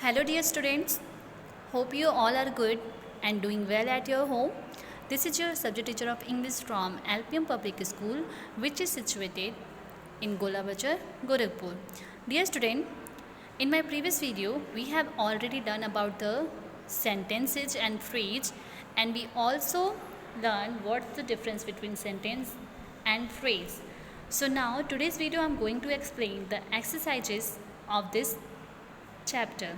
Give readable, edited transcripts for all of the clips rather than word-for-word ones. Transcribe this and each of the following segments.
Hello, dear students. Hope you all are good and doing well at your home. This is your subject teacher of English from LPM Public School, which is situated in Golabachar, Gorakhpur. Dear student, in my previous video, we have already done about the sentences and phrase, and we also learned what's the difference between sentence and phrase. So now today's video I'm going to explain the exercises of this chapter.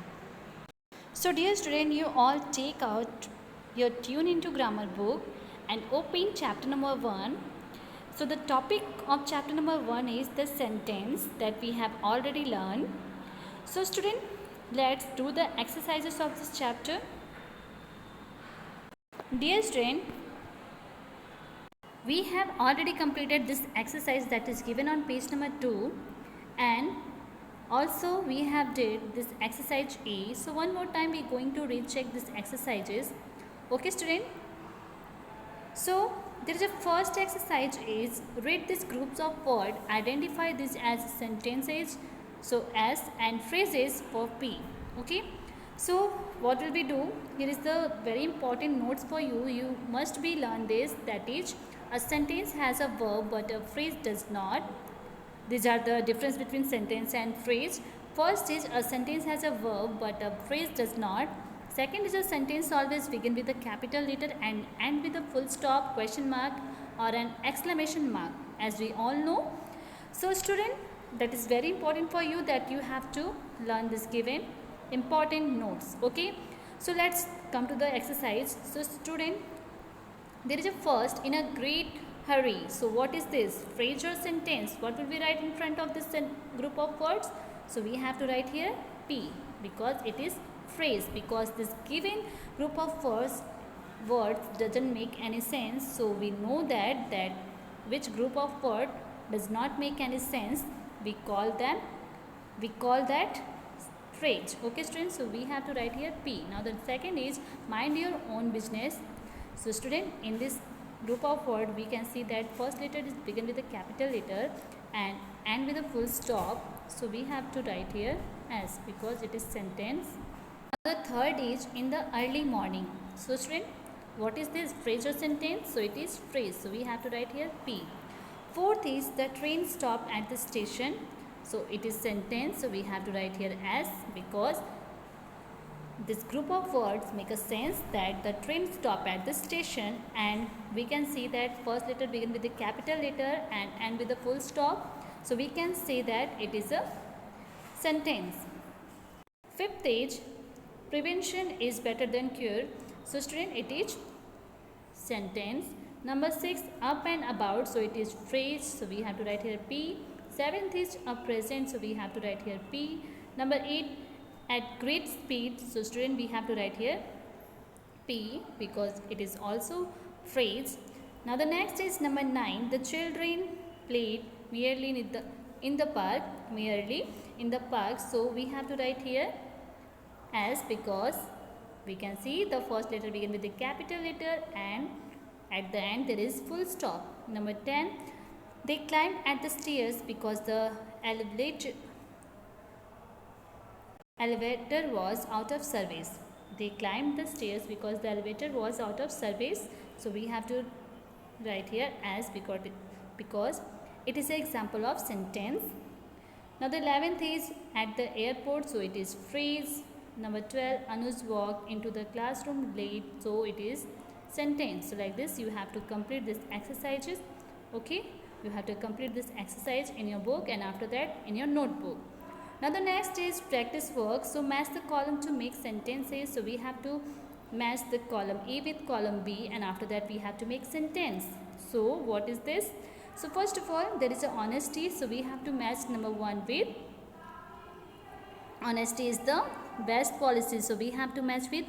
So dear student, you all take out your Tune into Grammar book and open chapter number 1. So the topic of chapter number 1 is the sentence that we have already learned. So student, let's do the exercises of this chapter. Dear student, we have already completed this exercise that is given on page number 2, and also we have did this exercise A. So one more time we are going to recheck this exercises. Okay student. So there is a first exercise is read these groups of words, identify these as sentences, so S and phrases for P. Okay. So what will we do? Here is the very important notes for you. You must be learn this, that is a sentence has a verb but a phrase does not. These are the difference between sentence and phrase. First is a sentence has a verb but a phrase does not. Second is a sentence always begin with a capital letter and end with a full stop, question mark or an exclamation mark, as we all know. So student, that is very important for you that you have to learn this given important notes. Okay. So let's come to the exercise. So student, there is a first in a great hurry. So what is this? Phrase or sentence? What will we write in front of this group of words? So we have to write here P, because it is phrase, because this given group of words doesn't make any sense. So we know that which group of word does not make any sense, we call that phrase. Okay students, so we have to write here P. Now the second is mind your own business. So student, in this group of word we can see that first letter is begin with a capital letter and end with a full stop. So we have to write here S, because it is sentence. The third is in the early morning. So student, what is this? Phrase or sentence? So it is phrase. So we have to write here P. Fourth is the train stopped at the station. So it is sentence. So we have to write here S, because this group of words make a sense that the train stop at the station, and we can see that first letter begin with the capital letter and end with a full stop. So we can say that it is a sentence. Fifth is prevention is better than cure. So student, it is sentence. Number 6, up and about. So it is phrase. So we have to write here P. Seventh is a present. So we have to write here P. Number 8, at great speed. So student, we have to write here P, because it is also phrase. Now the next is number 9, the children played merely in the park. Merely in the park. So we have to write here S, because we can see the first letter begin with the capital letter and at the end there is full stop. Number 10, they climbed at the stairs because the elevator was out of service. They climbed the stairs because the elevator was out of service. So we have to write here as, because it is an example of sentence. Now the 11th is at the airport. So it is phrase. Number 12, Anuj walked into the classroom late. So it is sentence. So like this you have to complete this exercises. Okay, you have to complete this exercise in your book and after that in your notebook. Now the next is practice work. So match the column to make sentences. So we have to match the column A with column B, and after that we have to make sentence. So what is this? So first of all, there is a honesty. So we have to match number 1 with honesty is the best policy. So we have to match with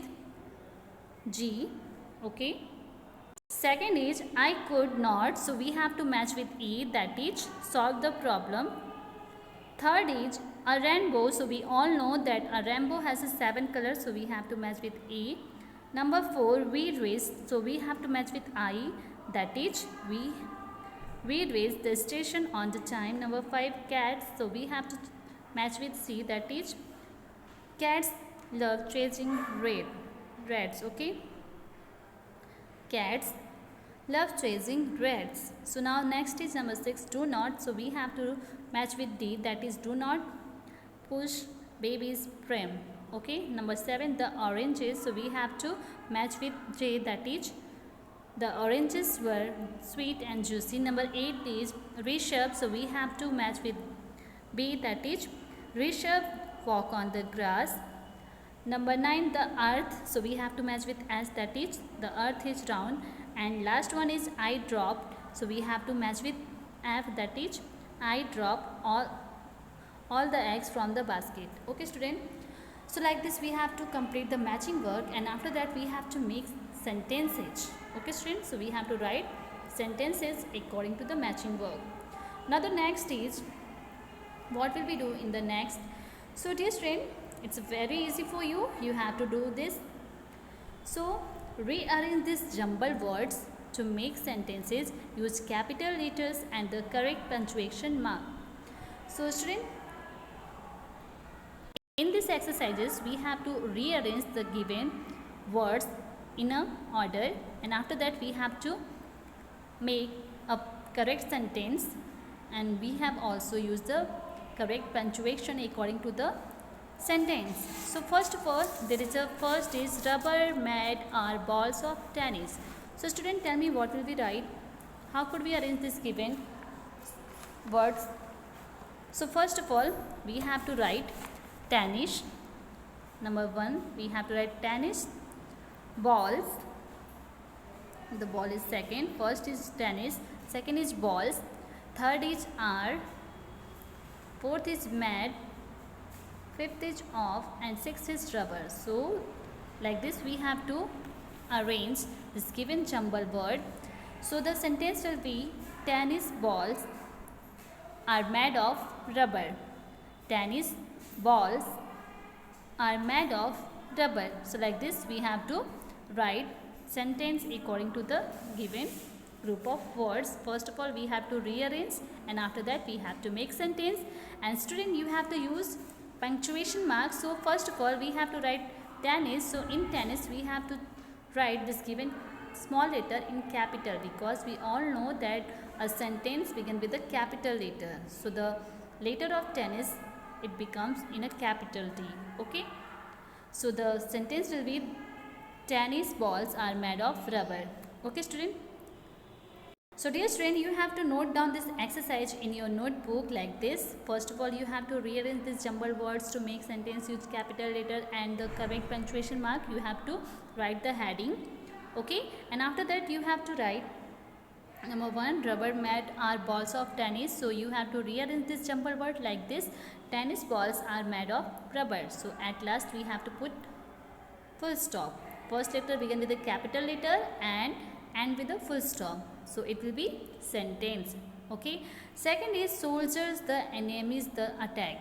G. Okay. Second is I could not. So we have to match with E, that is solve the problem. Third is a rainbow. So we all know that a rainbow has a 7 colors. So we have to match with A. Number 4, we raced. So we have to match with I, that is we reached the station on the time. Number 5, cats. So we have to match with C, that is cats love chasing rats. Okay, cats love chasing rats. So now next is number 6, do not. So we have to match with D, that is do not push baby's pram. Okay, number 7, the oranges. So we have to match with J, that is the oranges were sweet and juicy. Number 8 is Rishabh. So we have to match with B, that is Rishabh walk on the grass. Number 9, the earth. So we have to match with S, that is the earth is round. And last one is I dropped. So we have to match with F, that is I dropped all the eggs from the basket. Okay student. So like this we have to complete the matching work, and after that we have to make sentences. Okay student. So we have to write sentences according to the matching work. Now the next is what will we do in the next. So dear student, it's very easy for you. You have to do this. So rearrange these jumbled words to make sentences. Use capital letters and the correct punctuation mark. So student, in these exercises we have to rearrange the given words in a order, and after that we have to make a correct sentence, and we have also used the correct punctuation according to the sentence. So first of all, there is a first is rubber, mat are balls of tennis. So student, tell me what will we write? How could we arrange this given words? So first of all, we have to write tennis. Number 1, we have to write tennis. Balls, the ball is second. First is tennis, second is balls, third is R, fourth is mat, fifth is off, and sixth is rubber. So like this we have to arrange this given jumbled word. So the sentence will be tennis balls are made of rubber. Tennis balls are made of rubber. So like this we have to write sentence according to the given group of words. First of all we have to rearrange, and after that we have to make sentence. And student, you have to use punctuation marks. So first of all we have to write tennis. So in tennis we have to write this given small letter in capital, because we all know that a sentence begins with a capital letter. So the letter of tennis, it becomes in a capital T. Okay, so the sentence will be tennis balls are made of rubber. Okay student. So dear student, you have to note down this exercise in your notebook like this. First of all, you have to rearrange these jumbled words to make sentence, use capital letter and the correct punctuation mark. You have to write the heading. Okay, and after that you have to write number 1, rubber mat are balls of tennis. So you have to rearrange this jumbled word like this. Tennis balls are made of rubber. So at last we have to put full stop. First letter begin with a capital letter and end with a full stop. So it will be sentence. Okay. Second is soldiers the enemies the attack.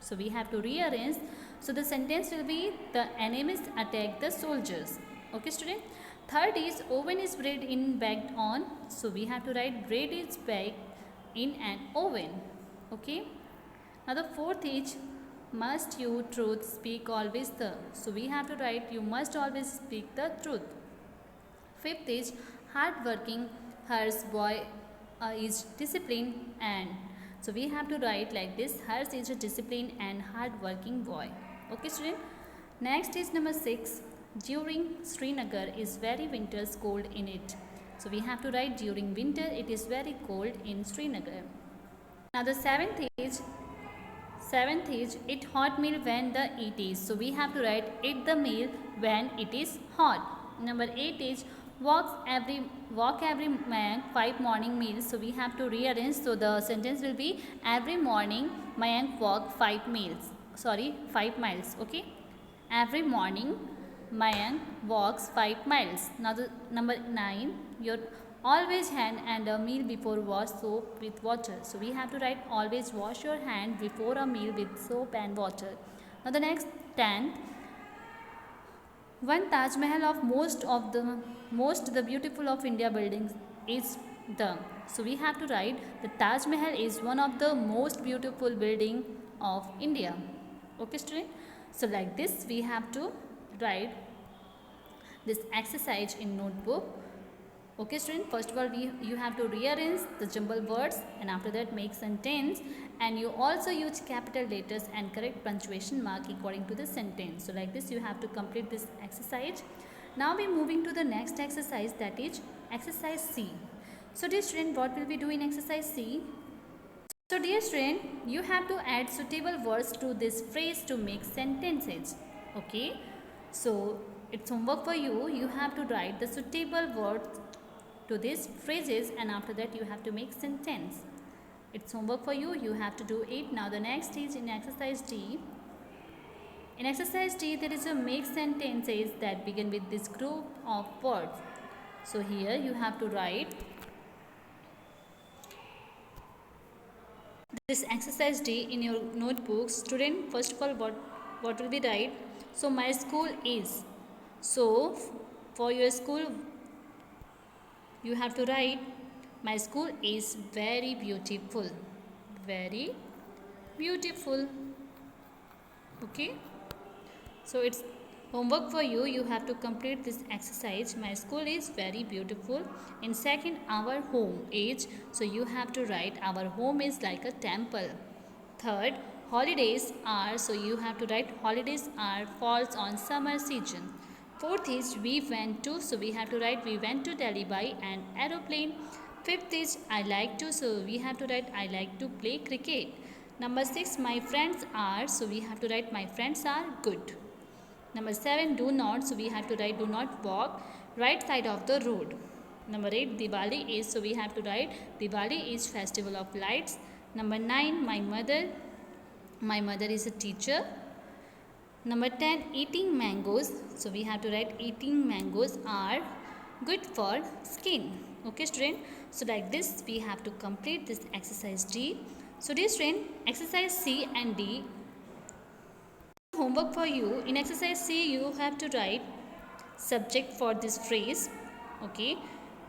So we have to rearrange. So the sentence will be the enemies attack the soldiers. Okay student. Third is oven is bread in baked on. So we have to write bread is baked in an oven. Okay. Now the fourth is must you truth speak always the. So we have to write you must always speak the truth. Fifth is hard working hers boy is disciplined and. So we have to write like this, hers is a disciplined and hard working boy. Okay student. Next is number 6. During Srinagar is very winter's cold in it. So we have to write during winter it is very cold in Srinagar. Now the seventh is eat hot meal when the it is. So we have to write eat the meal when it is hot. Number 8 is walk every man 5 morning meals. So we have to rearrange. So the sentence will be every morning Mayank walk 5 miles. Okay, every morning Mayank walks 5 miles. Now the number 9, your always hand and a meal before wash soap with water. So we have to write always wash your hand before a meal with soap and water. Now the next 10th, one Taj Mahal of most the beautiful of India buildings is the. So we have to write the Taj Mahal is one of the most beautiful building of India. Okay student. So like this we have to write this exercise in notebook. Okay student, first of all you have to rearrange the jumbled words and after that make sentence, and you also use capital letters and correct punctuation mark according to the sentence. So like this you have to complete this exercise. Now we are moving to the next exercise, that is exercise C. So dear student, what will we do in exercise C? So dear student, you have to add suitable words to this phrase to make sentences. Okay, so it's homework for you. You have to write the suitable words to these phrases and after that you have to make sentence. It's homework for you. You have to do it. Now the next is in exercise D. In exercise D, there is a make sentences that begin with this group of words. So here you have to write this exercise D in your notebook. Student, first of all, what will be write? So my school is. So for your school, you have to write my school is very beautiful. Very beautiful. Okay. So it's homework for you. You have to complete this exercise. My school is very beautiful. In second, our home is. So you have to write our home is like a temple. Third, holidays are. So you have to write holidays are falls on summer season. Fourth is we went to. So we have to write we went to Delhi by an aeroplane. Fifth is I like to. So we have to write I like to play cricket. Number 6, my friends are. So we have to write my friends are good. Number 7, do not. So we have to write do not walk right side of the road. Number 8, Diwali is. So we have to write Diwali is festival of lights. Number 9, my mother. My mother is a teacher. Number 10, eating mangoes. So we have to write eating mangoes are good for skin. Okay student. So like this we have to complete this exercise D. So dear student, exercise C and D. Homework for you. In exercise C you have to write subject for this phrase. Okay,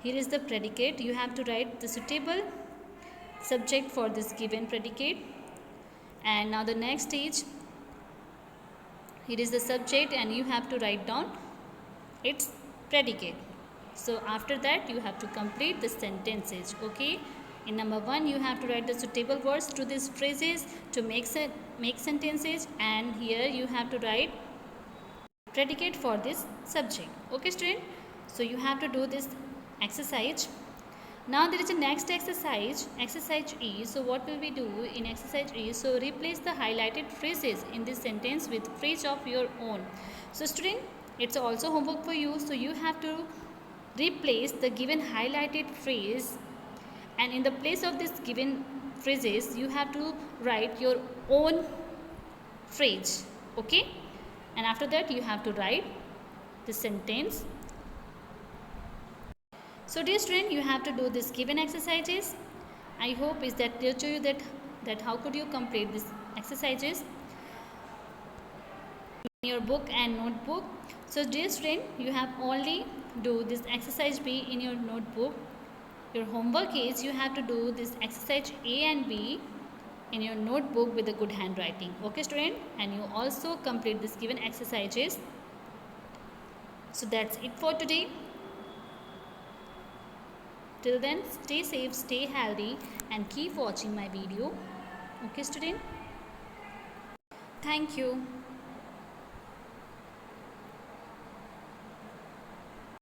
here is the predicate. You have to write the suitable subject for this given predicate. And now the next stage, here is the subject and you have to write down its predicate. So after that you have to complete the sentences. Okay, in number 1 you have to write the suitable words to these phrases to make sentences, and here you have to write predicate for this subject. Okay student, so you have to do this exercise. Now there is a next exercise, exercise E. So what will we do in exercise E? So replace the highlighted phrases in this sentence with phrase of your own. So student, it's also homework for you. So you have to replace the given highlighted phrase, and in the place of this given phrases you have to write your own phrase. Okay, and after that you have to write the sentence. So dear student, you have to do this given exercises. I hope is that clear to you that how could you complete these exercises in your book and notebook. So dear student, you have only do this exercise B in your notebook. Your homework is you have to do this exercise A and B in your notebook with a good handwriting. Okay student, and you also complete this given exercises. So that's it for today. Till then, stay safe, stay healthy and keep watching my video. Okay student, thank you.